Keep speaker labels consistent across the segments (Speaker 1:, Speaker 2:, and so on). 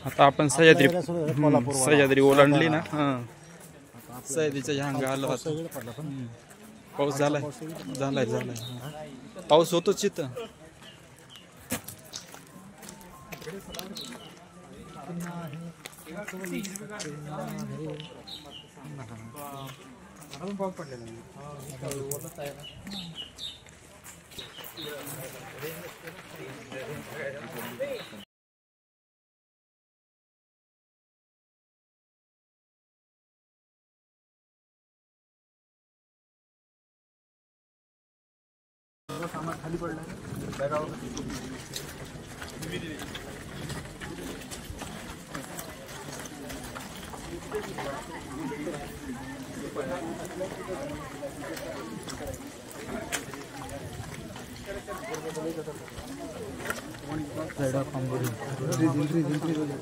Speaker 1: आता आपण सह्याद्री ओलांडली ना. सह्याद्रीच्या ह्यांग आलो आता. पाऊस झालाय पाऊस होतोच तिथं.
Speaker 2: खाली पडला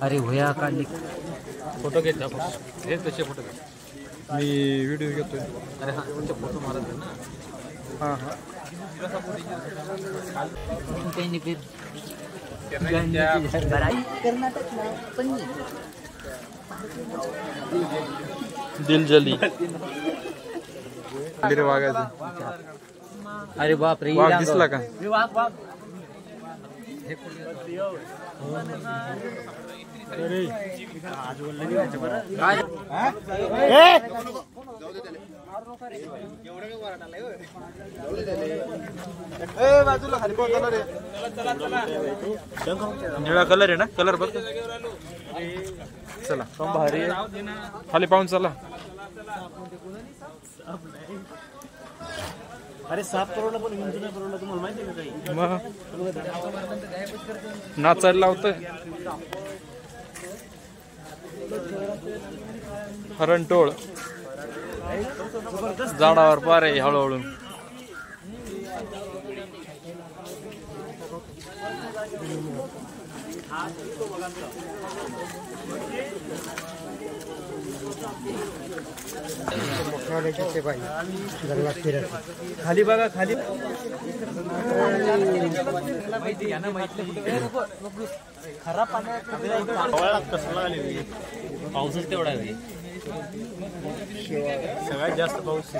Speaker 3: अरे भैया काढली
Speaker 1: फोटो घेतला. तसे फोटो मी व्हिडिओ घेतोय.
Speaker 3: अरे हा तुमचे फोटो मारत ना.
Speaker 1: हां हां दिलजली वाघाचं.
Speaker 3: अरे बाप रे
Speaker 1: वाघ दिसला का? निळा कलर आहे ना. कलर बघ. चला भारी खाली पाहून चला.
Speaker 2: अरे 7 करोडला पण विंचू नाही परवडला. तुम्हाला माहिती आहे का काही?
Speaker 1: नाचायला लावतोय. हरणटोळ झाडावर पार आहे हळूहळू.
Speaker 2: खाली बघा खाली. खराब पाण्यात
Speaker 3: पाऊसच तेवढा आहे.
Speaker 2: सगळ्यात जास्त पाऊस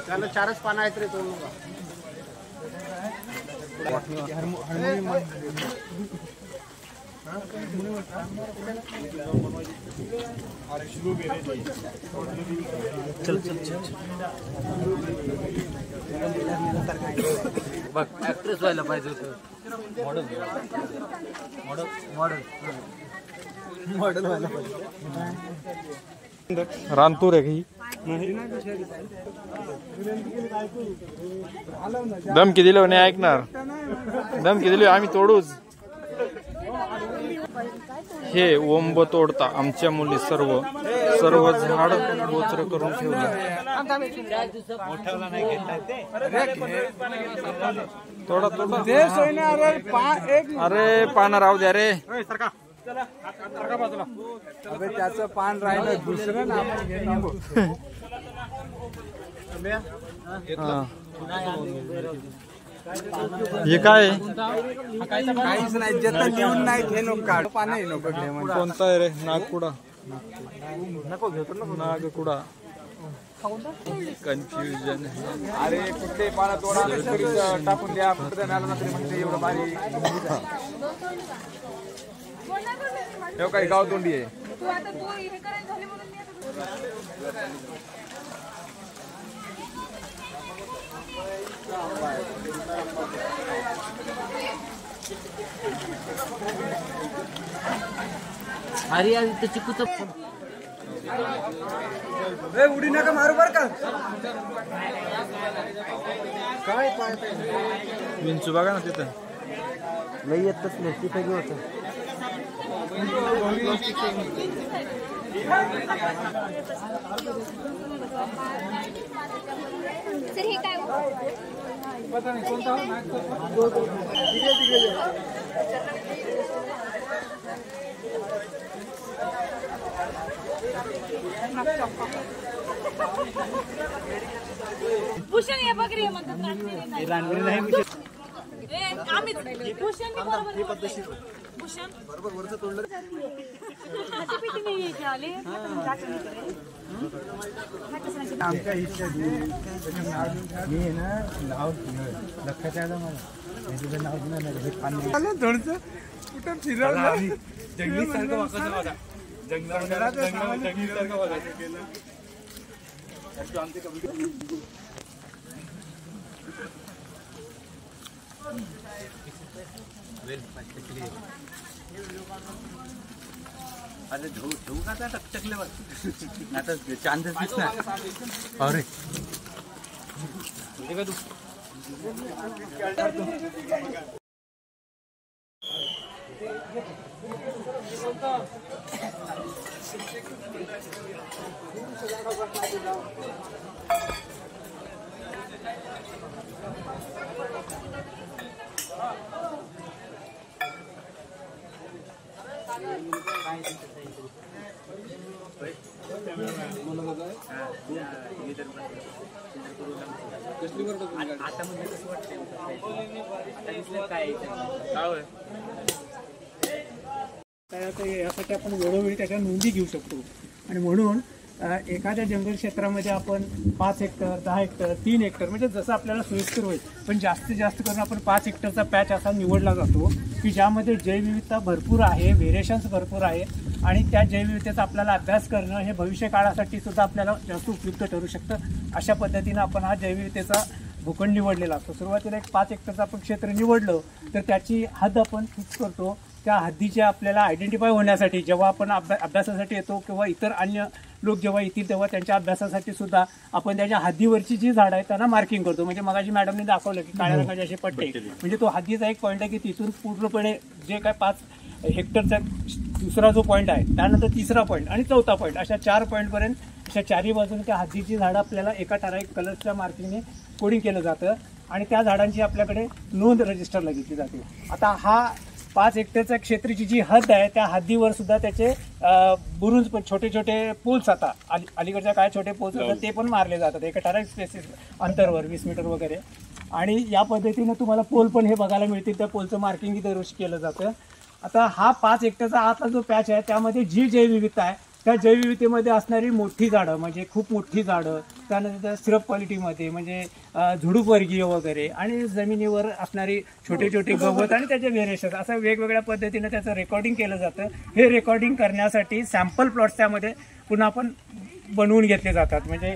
Speaker 2: त्याला 4च पानं आहेत रे. तो चल
Speaker 3: बघ ऍक्ट्रेस व्हायला पाहिजे होतं.
Speaker 2: मॉडेल व्हायला पाहिजे.
Speaker 1: रानतूर आहे ही. धमकी दिली नाही ऐकणार. धमकी दिली आम्ही तोडूच. हे ओंब तोडता आमच्या मुली सर्व झाड गोचर करून ठेवलं. तोडा. अरे पान राहू द्या रे.
Speaker 2: त्याचं पान राहिलं दुसरं ना.
Speaker 1: हे काय
Speaker 2: काहीच नाही. ज्याचं लिहून नाही हे नको काढ. पाणी नको.
Speaker 1: कोणता आहे रे? नागकुडा.
Speaker 2: नको घेतो ना.
Speaker 1: नागकुडा. कन्फ्युजन.
Speaker 2: अरे कुठले पानं तोडा टाकून द्या. कुठे म्हणते एवढं भारी. हे काही गाव तोंडी आहे.
Speaker 3: अरे यार इथं चिकूचं
Speaker 2: उडी नका मारू बर का. काय
Speaker 1: विंचू बघा ना तिथं.
Speaker 2: लई येतच नाही. तिथं घेऊ होतं.
Speaker 4: सर हे काय
Speaker 2: पता नाही कोणता
Speaker 5: भूषण या बकरी म्हणतात आम्ही भूषण भूषण बरोबर वरचं तोंड नाही आले
Speaker 6: आमच्या इच्छा मी ना नाव लक्षात आलं मला तुझं नाव दिलं थोडंसं कुठं फिरवलं जंगली सारखं वागायचं बघा जंगली सारखं वागायचं केलं
Speaker 3: अरे ठेवू का आता टकटकल्यावर आता चांदच दिसणार अरे तू आता म्हणजे कसं वाटतंय आता दिसलं काय
Speaker 6: यासाठी आपण वेळोवेळी त्याच्या नोंदी घेऊ शकतो आणि म्हणून एखाद्या जंगल क्षेत्रामध्ये आपण 5 हेक्टर 10 हेक्टर 3 हेक्टर म्हणजे जसं आपल्याला सोयीस्कर होईल पण जास्तीत जास्त करून आपण 5 हेक्टरचा पॅच असा निवडला जातो की ज्यामध्ये जैवविविधता भरपूर आहे, व्हेरिएशन्स भरपूर आहे आणि त्या जैवविविधतेचा आपल्याला अभ्यास करणं हे भविष्य काळासाठी सुद्धा आपल्याला जास्त उपयुक्त ठरू शकतं. अशा पद्धतीनं आपण हा जैवविविधतेचा भूखंड निवडलेला असतो. सुरुवातीला एक 5 हेक्टरचं आपण क्षेत्र निवडलं तर त्याची हद्द आपण फिक्स करतो. त्या हद्दीच्या आपल्याला आयडेंटिफाय होण्यासाठी जेव्हा आपण अभ्यासासाठी येतो किंवा इतर अन्य लोक जेव्हा येतील तेव्हा त्यांच्या अभ्यासासाठी सुद्धा आपण त्याच्या हद्दीवरची जी झाडं आहेत त्यांना मार्किंग करतो. म्हणजे मगाशी मॅडमने दाखवलं की काळ्या रंगाचे असे पट्टे म्हणजे तो हद्दीचा एक पॉईंट आहे की तिथून पूर्णपणे जे काय 5 हेक्टरचा दुसरा जो पॉईंट आहे त्यानंतर तिसरा पॉईंट आणि चौथा पॉईंट अशा 4 पॉईंटपर्यंत अशा चारही बाजूने त्या हद्दीची झाडं आपल्याला एका ठराविक कलरच्या मार्किंगने कोडिंग केलं जातं आणि त्या झाडांची आपल्याकडे नोंद रजिस्टरला घेतली जाते. आता हा 5 हेक्टरच्या क्षेत्राची जी हद्द आहे त्या हद्दीवर सुद्धा त्याचे बुरुंज पण छोटे छोटे पोल्स आता अलीकडच्या काय छोटे पोल्स होतात ते पण मारले जातात एका ठराविक स्पेसिस अंतरवर 20 मीटर वगैरे आणि या पद्धतीनं तुम्हाला पोल पण हे बघायला मिळतील. त्या पोलचं मार्किंग दरवर्षी केलं जातं. आता हा 5 हेक्टरचा आतला जो पॅच आहे त्यामध्ये जी जैवविविधता आहे त्या जैवविविधतेमध्ये असणारी मोठी झाडं म्हणजे खूप मोठी झाडं त्यानंतर सिरप क्वालिटीमध्ये म्हणजे झुडूपवर्गीय वगैरे आणि जमिनीवर असणारी छोटे छोटे गवत आणि त्याचे व्हेरिएशन असं वेगवेगळ्या पद्धतीनं त्याचं रेकॉर्डिंग केलं जातं. हे रेकॉर्डिंग करण्यासाठी सॅम्पल प्लॉट्स त्यामध्ये पुन्हा आपण बनवून घेतले जातात. म्हणजे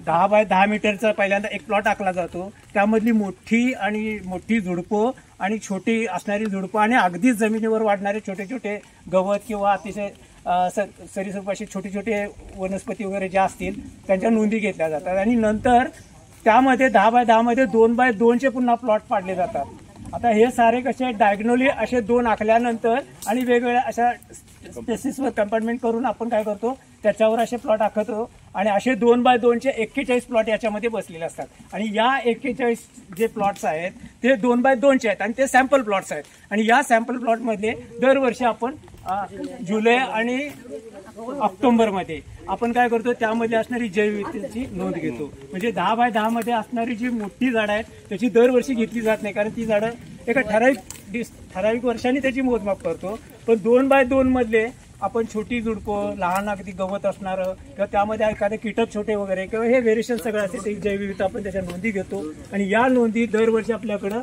Speaker 6: 10 बाय 10 मीटरचा पहिल्यांदा एक प्लॉट आखला जातो. त्यामधली मोठी झुडपं आणि छोटी असणारी झुडपं आणि अगदीच जमिनीवर वाढणारे छोटे छोटे गवत किंवा अतिशय सरीसृप अशी छोटे छोटे वनस्पती वगैरे ज्या असतील त्यांच्या नोंदी घेतल्या जातात आणि नंतर त्यामध्ये 10 बाय 10 मध्ये 2 बाय 2चे पुन्हा प्लॉट पाडले जातात. आता हे सारे कसे डायगोनली असे 2 आखल्यानंतर आणि वेगवेगळ्या अशा स्पेसिसवर कंपार्टमेंट करून आपण काय करतो त्याच्यावर असे प्लॉट आखतो आणि असे 2 बाय 2चे 41 प्लॉट याच्यामध्ये बसलेले असतात आणि या 41 जे प्लॉट्स आहेत ते 2 बाय 2चे आहेत आणि ते सॅम्पल प्लॉट्स आहेत आणि या सॅम्पल प्लॉटमध्ये दरवर्षी आपण जुलै आणि ऑक्टोबरमध्ये आपण काय करतो त्यामध्ये असणारी जैवविविधतेची नोंद घेतो. म्हणजे 10 बाय 10 मध्ये असणारी जी मोठी झाडं आहेत त्याची दरवर्षी घेतली जात नाही कारण ती झाडं एका ठराविक वर्षांनी त्याची मोजमाप करतो. पण 2 बाय 2 मधले आपण छोटी झुडपं लहान अगदी गवत असणारं किंवा त्यामध्ये एखादे कीटक छोटे वगैरे किंवा हे व्हेरिएशन सगळं असते ते जैवविविधता आपण त्याच्या नोंदी घेतो आणि या नोंदी दरवर्षी आपल्याकडं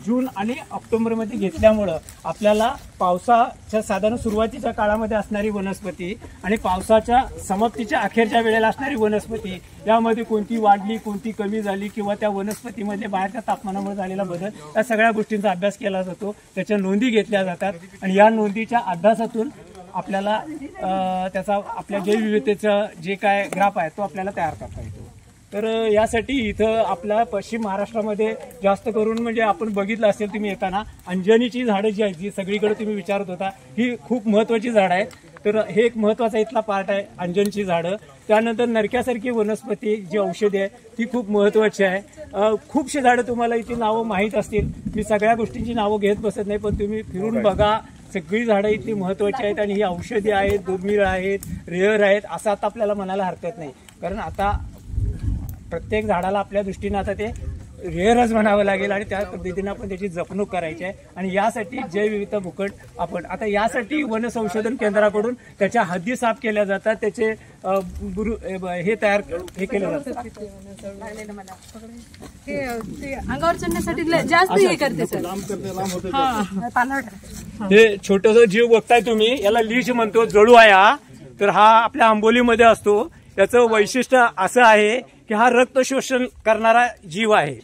Speaker 6: जून आणि ऑक्टोबरमध्ये घेतल्यामुळं आपल्याला पावसाच्या साधारण सुरुवातीच्या काळामध्ये असणारी वनस्पती आणि पावसाच्या समाप्तीच्या अखेरच्या वेळेला असणारी वनस्पती यामध्ये कोणती वाढली कोणती कमी झाली किंवा त्या वनस्पतीमध्ये बाहेरच्या तापमानामुळे झालेला बदल या सगळ्या गोष्टींचा अभ्यास केला जातो. त्याच्या नोंदी घेतल्या जातात आणि या नोंदीच्या अभ्यासातून आपल्याला त्याचा आपल्या जैवविविधतेचा जे काय ग्राफ आहे तो आपल्याला तयार करता येतो. तर यासाठी इथं आपल्या पश्चिम महाराष्ट्रामध्ये जास्त करून म्हणजे आपण बघितलं असेल तुम्ही येताना अंजनीची झाडं जी आहेत जी सगळीकडे तुम्ही विचारत होता ही खूप महत्त्वाची झाडं आहेत तर हे एक महत्त्वाचा इथला पार्ट आहे, अंजनची झाडं. त्यानंतर नरक्यासारखी वनस्पती जी औषधी आहे ती खूप महत्त्वाची आहे. खूपशी झाडं तुम्हाला इथे नावं माहीत असतील, मी सगळ्या गोष्टींची नावं घेत बसत नाही, पण तुम्ही फिरून बघा. सगळी झाडं इथली महत्त्वाची आहेत आणि ही औषधी आहेत, दुर्मिळ आहेत, रेअर आहेत असं आता आपल्याला म्हणायला हरकत नाही. कारण आता प्रत्येक झाडाला आपल्या दृष्टीनं आता ते रेअरच म्हणावं लागेल आणि त्या पद्धतीनं आपण त्याची जपणूक करायची आहे. आणि यासाठी जैवविविधता भूखंड आपण आता यासाठी वन संशोधन केंद्राकडून त्याच्या हद्दी साफ केल्या जातात, त्याचे हे तयार हे केलं जातं.
Speaker 5: अंगावर चढण्यासाठी जास्त हे करते सर.
Speaker 6: हे छोटस जीव बघताय तुम्ही, याला लीच म्हणतो, जळू आहे हा. तर हा आपल्या आंबोलीमध्ये असतो. याचं वैशिष्ट्य असं आहे की हा रक्त शोषण करणारा जीव आहे.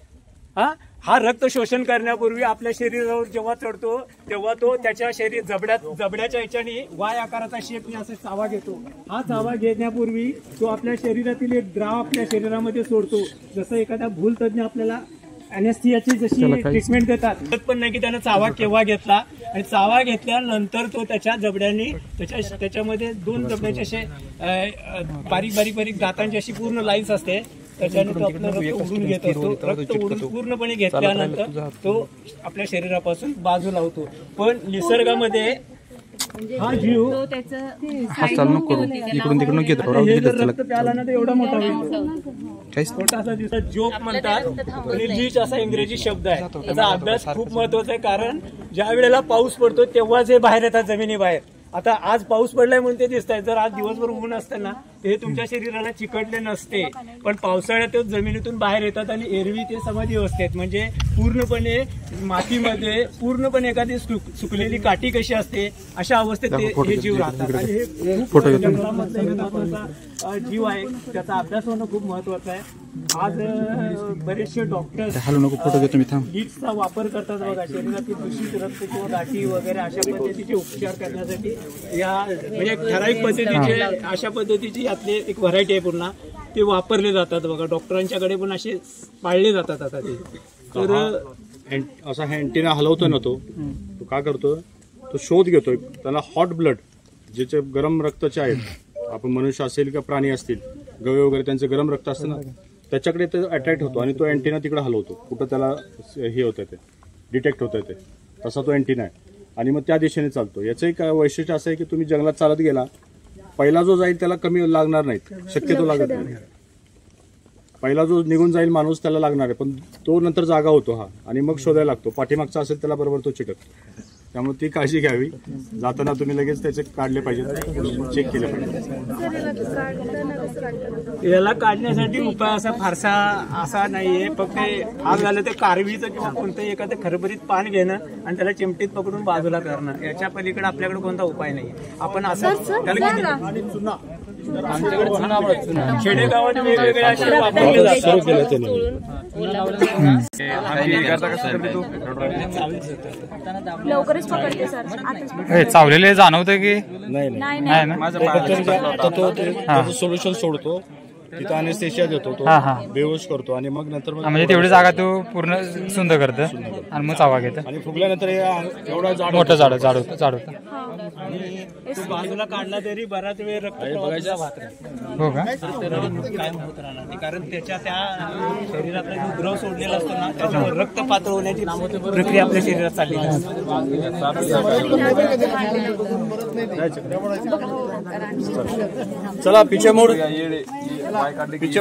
Speaker 6: हा रक्त शोषण करण्यापूर्वी आपल्या शरीरावर जेव्हा चढतो तेव्हा तो त्याच्या जबड्याच्या ह्याच्याने वाय आकाराचा शेपने असा चावा घेतो. हा चावा घेण्यापूर्वी तो आपल्या शरीरातील एक द्राव आपल्या शरीरामध्ये सोडतो. जसं एखादा भूल तज्ञ आपल्याला अनेस्थियाची जशी ट्रीटमेंट देतात, पण नाही की त्यानं चावा केव्हा घेतला आणि चावा घेतल्यानंतर तो त्याच्या जबड्याने त्याच्यामध्ये 2 जबड्याचे असे बारीक बारीक बारीक दातांची अशी पूर्ण लाईन्स असते, त्याच्याने तो आपलं रक्त ओढून घेत असतो. रक्त ओढून पूर्णपणे घेतल्यानंतर तो आपल्या शरीरापासून बाजूला होतो. पण निसर्गामध्ये हा जीव
Speaker 1: इकडून तिकडून
Speaker 6: रक्त प्याला ना तर एवढा मोठा छोटासा दिवसा जोक म्हणतात आणि लीच असा इंग्रजी शब्द आहे. त्याचा अभ्यास खूप महत्वाचा आहे, कारण ज्या वेळेला पाऊस पडतो तेव्हाच हे बाहेर येतात जमिनीबाहेर. आता आज पाऊस पडलाय म्हणून ते दिसत आहे, जर आज दिवसभर ऊन असतं ना ते तुमच्या शरीराला चिकटले नसते. पण पावसाळ्यात जमिनीतून बाहेर येतात आणि एरवी ते समाधी अवस्थेत, म्हणजे पूर्णपणे मातीमध्ये पूर्णपणे एखादी सुकलेली काठी कशी असते अशा अवस्थेत हे जीव राहतात. आणि हे खूप जंगलामधला एक महत्वाचा जीव आहे, त्याचा अभ्यास होणं खूप महत्वाचं आहे. आज बरेचसे डॉक्टर्स लीचचा वापर करतात बघा, शरीरातील दूषित रक्त किंवा गाठी वगैरे अशा पद्धतीचे उपचार करण्यासाठी. या म्हणजे ठराविक पद्धतीचे अशा पद्धतीची यातली एक व्हरायटी आहे पूर्ण, ते वापरले जातात बघा. डॉक्टरांच्याकडे पण असे पाळले जातात आता ते. तर
Speaker 7: असा अँटिना हलवतो ना तो काय करतो, तो शोध घेतोय त्याला हॉट ब्लड, ज्याचे गरम रक्ताचे आहेत, आपण मनुष्य असेल किंवा प्राणी असतील, गवे वगैरे त्यांचं गरम रक्त असतं ना, त्याच्याकडे ते अट्रॅक्ट होतो आणि तो अँटिना तिकडे हलवतो, कुठं त्याला हे होतं ते डिटेक्ट होतं ते, तसा तो अँटिना आहे आणि मग त्या दिशेने चालतो. याचं एक वैशिष्ट्य असं आहे की तुम्ही जंगलात चालत गेला, पहिला जो जाईल त्याला कमी लागणार नाहीत, शक्यतो लागत नाही. पहिला जो निघून जाईल माणूस त्याला लागणार आहे, पण तो नंतर जागा होतो हा आणि मग शोधायला लागतो. पाठीमागचा असेल त्याला बरोबर तो चिटकतो. त्यामुळे ती काळजी घ्यावी. जाताना तुम्ही लगेच त्याचे काढले पाहिजे, चेक केले पाहिजे.
Speaker 6: याला काढण्यासाठी उपाय असा फारसा असा नाहीये, फक्त आग झालं तर कारवीचं किंवा कोणतंही एखादं खरबरीत पान घेणं आणि त्याला चिमटीत पकडून बाजूला करणं, याच्या पलीकडे आपल्याकडे कोणता उपाय नाही. आपण असं खेडेगावात वेगवेगळे असे वापरले जातात.
Speaker 5: लवकरच पकडते सर.
Speaker 1: चावलेले जाणवतं की
Speaker 5: नाही
Speaker 7: त्याचं सोल्युशन सोडतो, तिथं अनेस्थेशिया देतो, तो बेहोश करतो आणि मग नंतर
Speaker 1: म्हणजे तेवढी जागा तो पूर्ण सुंदर करतं आणि मग चावा घेतं
Speaker 7: आणि फुगल्यानंतर एवढा
Speaker 1: मोठं झाड होतं.
Speaker 6: तो बाजूला काढला तरी बराच वेळ रक्त
Speaker 1: हो का?
Speaker 6: कायम होत राहणार नाही, कारण त्याच्या त्या शरीरातला जो द्रव सोडलेला असतो ना त्याच्यावर रक्त पातळ होण्याची प्रक्रिया आपल्या शरीरात चालली असते.
Speaker 7: चला पिछे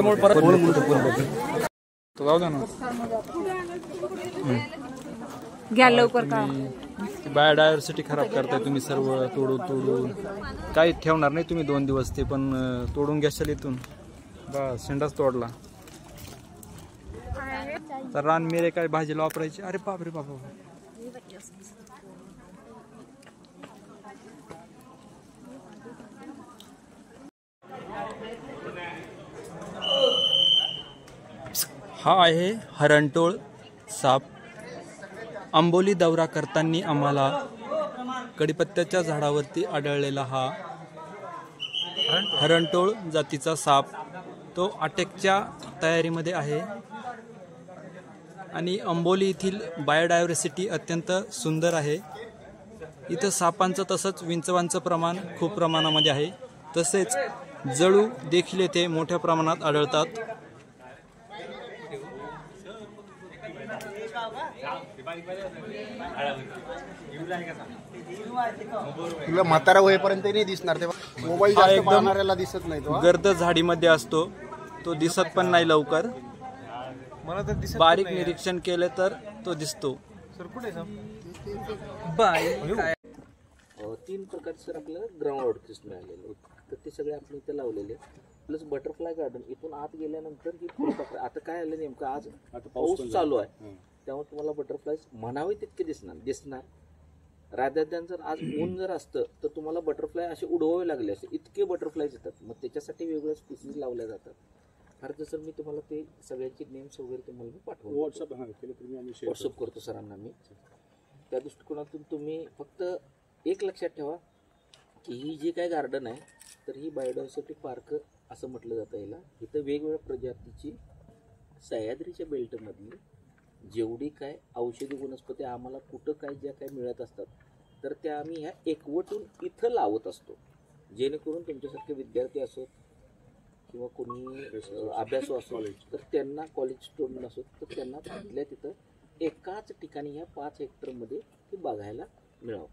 Speaker 7: मोड परत
Speaker 1: जाऊ द्या ना.
Speaker 5: घ्या लवकर का.
Speaker 1: बायोडायव्हर्सिटी खराब करताय तुम्ही सर्व तोडून काही ठेवणार नाही तुम्ही 2 दिवस, ते पण तोडून घ्याल इथून. बस शेंडाच तोडला तर रान मेरे काय भाजीला वापरायचे. अरे बापरे बाबा, हा आहे हरणटोळ साप. आंबोली दौरा करताना आम्हाला कडीपत्त्याच्या झाडावरती आढळलेला हा हरणटोळ जातीचा साप, तो अटॅकच्या तयारीमध्ये आहे. आणि आंबोली येथील बायोडायव्हर्सिटी अत्यंत सुंदर आहे. इथं सापांचं तसंच विंचवांचं प्रमाण खूप प्रमाणामध्ये आहे. तसेच जळू देखील येथे मोठ्या प्रमाणात आढळतात.
Speaker 8: तुला म्हातारा होईपर्यंत नाही दिसणार, तेव्हा मोबाईल
Speaker 1: हा
Speaker 8: जास्त
Speaker 1: एकदम
Speaker 8: पाहणाऱ्याला दिसत नाही तो.
Speaker 1: गर्द झाडीमध्ये असतो, तो दिसत पण नाही लवकर. बारीक निरीक्षण केले तर तो दिसतो.
Speaker 3: तीन प्रकारचे सर आपल्याला ग्राउंड ऑर्किड मिळालेले होते, तर ते सगळे आपण इथे लावलेले. प्लस बटरफ्लाय गार्डन इथून आत गेल्यानंतर ही फुलपाखरं. आता काय आलं नेमकं, आज पाऊस चालू आहे, त्यामुळे तुम्हाला बटरफ्लाय म्हणावे तितके दिसणार. रादर दॅन जर आज ऊन जर असतं तर तुम्हाला बटरफ्लाय असे उडवावे लागले असते, इतके बटरफ्लायज येतात. मग त्याच्यासाठी वेगवेगळ्या स्पीसीज लावल्या जातात. खरं सर मी तुम्हाला ते सगळ्यांची नेम्स वगैरे तुम्हाला मी पाठवून व्हॉट्सअप करतो सरांना मी. त्या दृष्टिकोनातून तुम्ही फक्त एक लक्षात ठेवा की ही जी काय गार्डन आहे तर ही बायोडायव्हर्सिटी पार्क असं म्हटलं जातं याला. इथं वेगवेगळ्या प्रजातीची सह्याद्रीच्या बेल्टमधली जेवढी काय औषधी वनस्पती आम्हाला कुठं काय ज्या काय मिळत असतात तर त्या आम्ही ह्या एकवटून इथं लावत असतो, जेणेकरून तुमच्यासारखे विद्यार्थी असोत किंवा कोणी अभ्यासू असो तर त्यांना कॉलेज स्टुडंट असो तर त्यांना तिथल्या तिथं एकाच ठिकाणी ह्या 5 हेक्टरमध्ये ते बघायला मिळावं.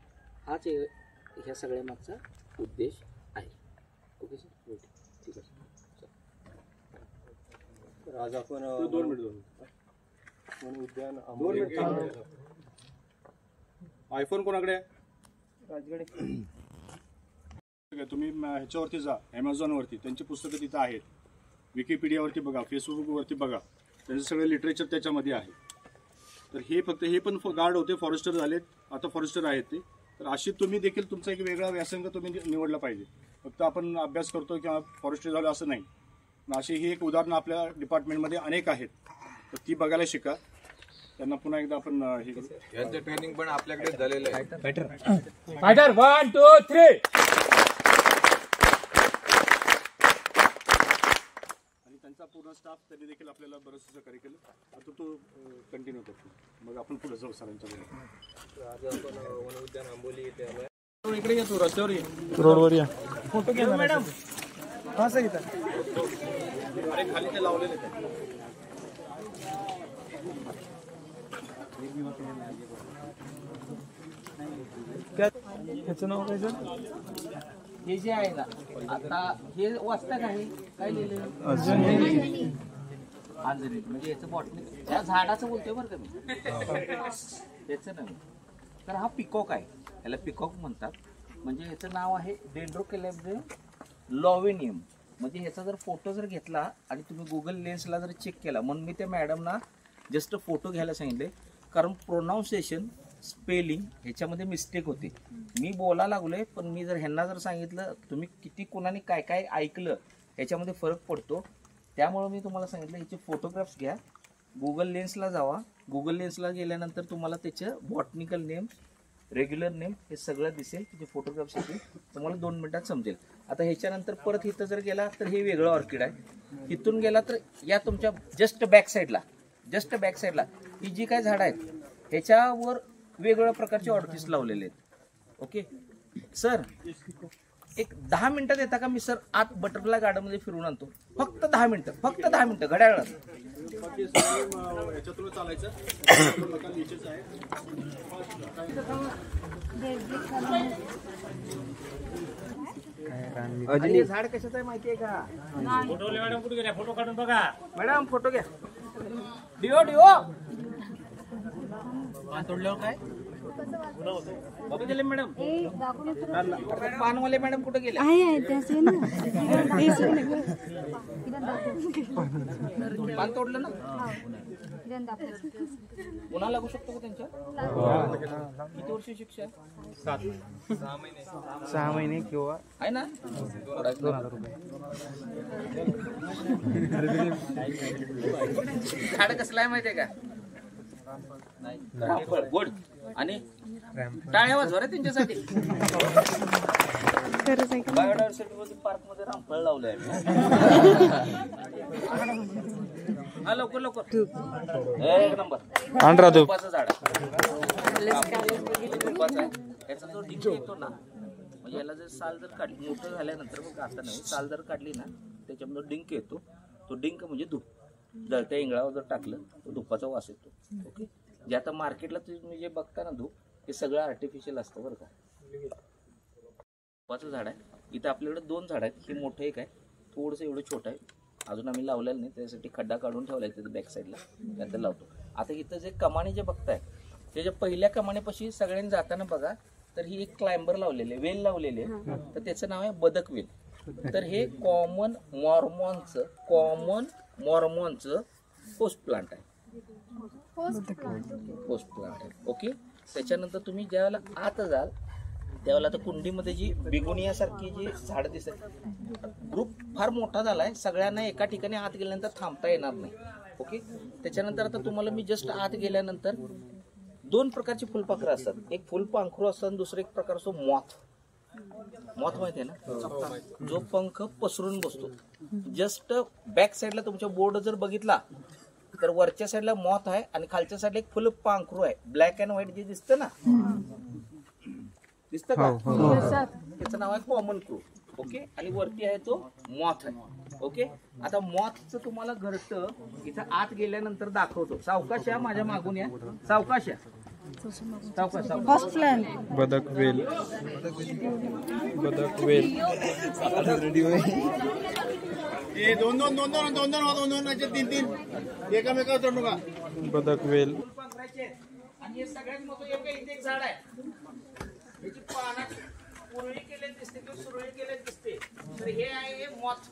Speaker 3: हाच ह्या सगळ्या मागचा उद्देश आहे. ओके सर, ठीक आहे सर.
Speaker 7: आज आपण 2 मिनिट उद्यान आयफोन कोणाकडे आहे? तुम्ही ह्याच्यावरती जा, ॲमेझॉनवरती त्यांची पुस्तकं तिथं आहेत. विकिपीडियावरती बघा, फेसबुकवरती बघा, त्यांचं सगळं लिटरेचर त्याच्यामध्ये आहे. तर हे फक्त हे पण गार्ड होते, फॉरेस्टर झालेत, आता फॉरेस्टर आहेत ते. तर अशी तुम्ही देखील तुमचा एक वेगळा व्यासंग तुम्ही निवडला पाहिजे. फक्त आपण अभ्यास करतो किंवा फॉरेस्टर झालं असं नाही. अशी ही एक उदाहरणं आपल्या डिपार्टमेंटमध्ये अनेक आहेत, तर ती बघायला शिका. त्यांना पुन्हा एकदा आपण हे करू.
Speaker 2: यांचं ट्रेनिंग पण आपल्याकडे झालेलं आहे.
Speaker 6: फायटर 1 2 3.
Speaker 7: आणि त्यांचा पूर्ण स्टाफ त्यांनी देखील आपल्याला बरंच सहकार्य केलं. आता तो कंटिन्यू करतो, मग आपण पुढे जाऊ सरांच्या बरोबर.
Speaker 2: आज आपण वन उद्यान आंबोली इथे आलोय.
Speaker 7: इकडे येतो, रस्त्यावर ये,
Speaker 1: रोडवर या.
Speaker 6: फोटो घ्या मॅडम. हा सर इथं
Speaker 7: अरे खाली ते लावलेले ते.
Speaker 6: त्याचं नाव काय सर?
Speaker 3: हे जे आहे ना आता हे वाचता काय काय लिहिलेलं आंजरी, म्हणजे याचं बॉटनी त्या झाडाचं बोलतोय बरं का मी, त्याचं नाही. तर हा पिकॉक आहे, याला पिकॉक म्हणतात. म्हणजे ह्याचं नाव आहे डेंड्रोकॅलेब्रियम लॉवेनियम. म्हणजे ह्याचा जर फोटो जर घेतला आणि तुम्ही गुगल लेन्सला जर चेक केला, म्हणून मी त्या मॅडमना जस्ट फोटो घ्यायला सांगितले, कारण प्रोनाऊन्सिएशन स्पेलिंग ह्याच्यामध्ये मिस्टेक होते. मी बोला लागलोय पण मी जर ह्यांना जर सांगितलं, तुम्ही किती कोणाने काय काय ऐकलं ह्याच्यामध्ये फरक पडतो. त्यामुळं मी तुम्हाला सांगितलं ह्याचे फोटोग्राफ्स घ्या, गुगल लेन्सला जावा. गुगल लेन्सला गेल्यानंतर तुम्हाला त्याचं बॉटनिकल नेम, रेग्युलर नेम हे सगळं दिसेल. त्याचे फोटोग्राफ्स येतील, तुम्हाला 2 मिनिटात समजेल. आता ह्याच्यानंतर परत इथं जर गेला तर हे वेगळं ऑर्किड आहे. इथून गेला तर या तुमच्या जस्ट बॅक साईडला ही जी काय झाडं आहेत ह्याच्यावर वेगवेगळ्या प्रकारचे ऑर्किड्स लावलेले आहेत. ओके सर, एक 10 मिनिटात येता का? मी सर आत बटरफ्लाय गार्डन मध्ये फिरून आणतो. फक्त 10 मिनिटं, फक्त 10 मिनिटं घड्याळात.
Speaker 7: याच्यातून चालायचं
Speaker 3: आणि झाड कशाचं आहे माहितीये का?
Speaker 6: मॅडम कुठे गेल्या? फोटो काढून बघा
Speaker 3: मॅडम, फोटो घ्या. डिओ तोडल्यावर काय कुठे गेले मॅडम? पानवाले मॅडम कुठे गेले? पान तोडलं ना? पुन्हा लागू शकतो का त्यांच्या? किती वर्ष शिक्षा?
Speaker 6: 6 महिने किंवा
Speaker 3: आहे ना? 2000 रुपये. झाड कसलं आहे माहितीये का? रामफळ गोड आणि टाळ्या वाजवा रे त्यांच्यासाठी. बायोडायव्हर्सिटी पार्क मध्ये रामफळ लावलंय. हा लवकर एक नंबर
Speaker 1: पांढरा
Speaker 3: तुपाचं झाड आहे. याचा जो डिंक येतो ना, म्हणजे याला जर साल जर काढली मोठं झाल्यानंतर बघा आता नाही साल जर काढली ना त्याच्यामध्ये डिंक येतो. तो डिंक म्हणजे धूप जळत्या इंगळावर जर टाकलं तर धुपाचा वास येतो. ओके, जे आता मार्केटला तुम्ही जे बघता ना धूप हे सगळं आर्टिफिशियल असतं बरं का. धुपाचं झाड आहे. इथं आपल्याकडे 2 झाड आहेत. हे मोठं एक आहे, थोडंसं एवढं छोटं आहे, अजून आम्ही लावलेलं नाही, त्यासाठी खड्डा काढून ठेवला आहे तिथे बॅक साईडला, त्यात लावतो. आता इथं जे कमाणी जे बघताय त्याच्या पहिल्या कमाणीपाशी सगळ्यांनी जाताना बघा तर ही एक क्लाइंबर लावलेली आहे, वेल लावलेली आहे, तर त्याचं नाव आहे बदक वेल. तर हे कॉमन मॉर्मॉनचं पोस्ट प्लांट आहे. पोस्ट प्लांट आहे. ओके, त्याच्यानंतर तुम्ही ज्यावेळेला आत जाल त्यावेळेला आता कुंडीमध्ये जी बिगोनियासारखी जी झाडं दिसत, ग्रुप फार मोठा झालाय, सगळ्यांना एका ठिकाणी आत गेल्यानंतर थांबता येणार नाही. ओके, त्याच्यानंतर आता तुम्हाला मी जस्ट आत गेल्यानंतर 2 प्रकारची फुलपाखरं असतात. एक फुलपाखरू असतं आणि दुसरं एक प्रकार असतो मॉथ माहिती आहे ना, जो पंख पसरून बसतो. जस्ट बॅक साईडला तुमच्या बोर्ड जर बघितला तर वरच्या साईडला मॉथ आहे आणि खालच्या साईडला एक फुलपाखरू आहे, ब्लॅक अँड व्हाईट जे दिसतं ना, दिसतं का, त्याचं नाव आहे कॉमन क्रू. ओके, आणि वरती आहे तो मॉथ आहे. ओके, आता मॉथचं तुम्हाला घरटं इथं आत गेल्यानंतर दाखवतो. सावकाश या, माझ्या मागून या, सावकाश या, सावकाश.
Speaker 1: बदक वेल
Speaker 8: एकामेकावर चढू नका.
Speaker 1: बदक वेल
Speaker 3: आणि हे सगळ्यात मोठं एक झाड आहे, याची पानं पुरळी केलेली दिसते किंवा सुरळी केलेली दिसते, तर हे आहे मॉथ.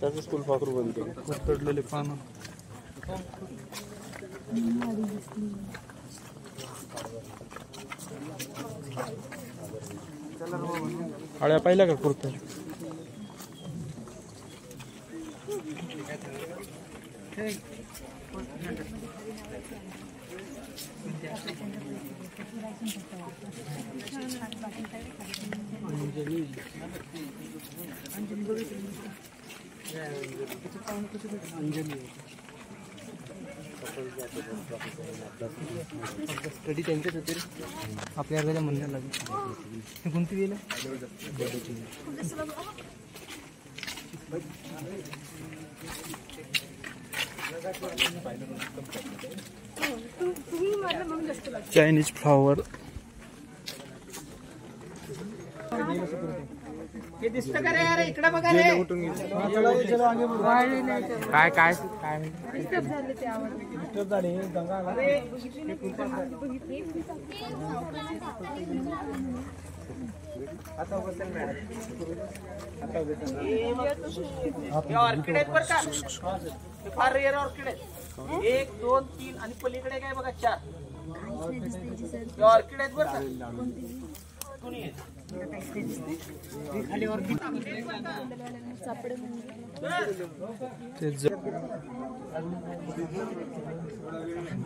Speaker 1: त्याच फुलपाखरू बनते, तडलेले पानं. आळ्या पाहिल्या का कुर्त्या?
Speaker 6: स्टडी त्यांच्याच होते आपल्या अर्ध्याला म्हणण्याला लागेल. कोणती गेलं
Speaker 1: चायनीज फ्लॉवर.
Speaker 3: हे दिसतं का रे यार, इकडे बघा रे.
Speaker 1: काय काय
Speaker 3: ऑर्किड आहेत बरं का, हे फार रेअर ऑर्किड आहेत. 1 2 3 आणि पलीकडे काय बघा 4 ऑर्किड आहेत बरं का.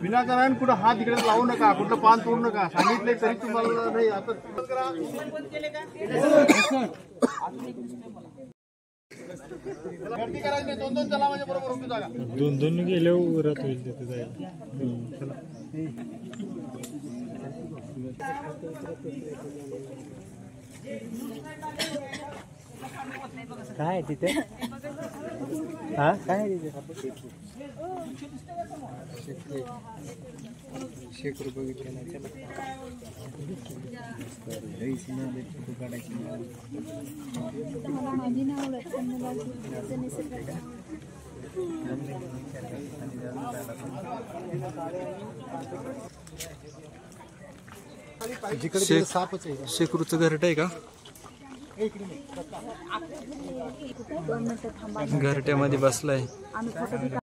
Speaker 8: विनाकारण कुठं हात इकडे लावू नका, कुठलं पान तोडू नका. सांगितले तरी तुम्हाला नाही. आता गर्दी करायची नाही. 2-2 चला माझ्या बरोबर होती जागा.
Speaker 1: 2-2 गेले उरत होईल तिथे जायला.
Speaker 6: काय तिथे? हा काय तिथे? 100 रुपये
Speaker 4: माझी नाव
Speaker 1: शेकरूचं घरट आहे का? घरट्यामध्ये बसलाय.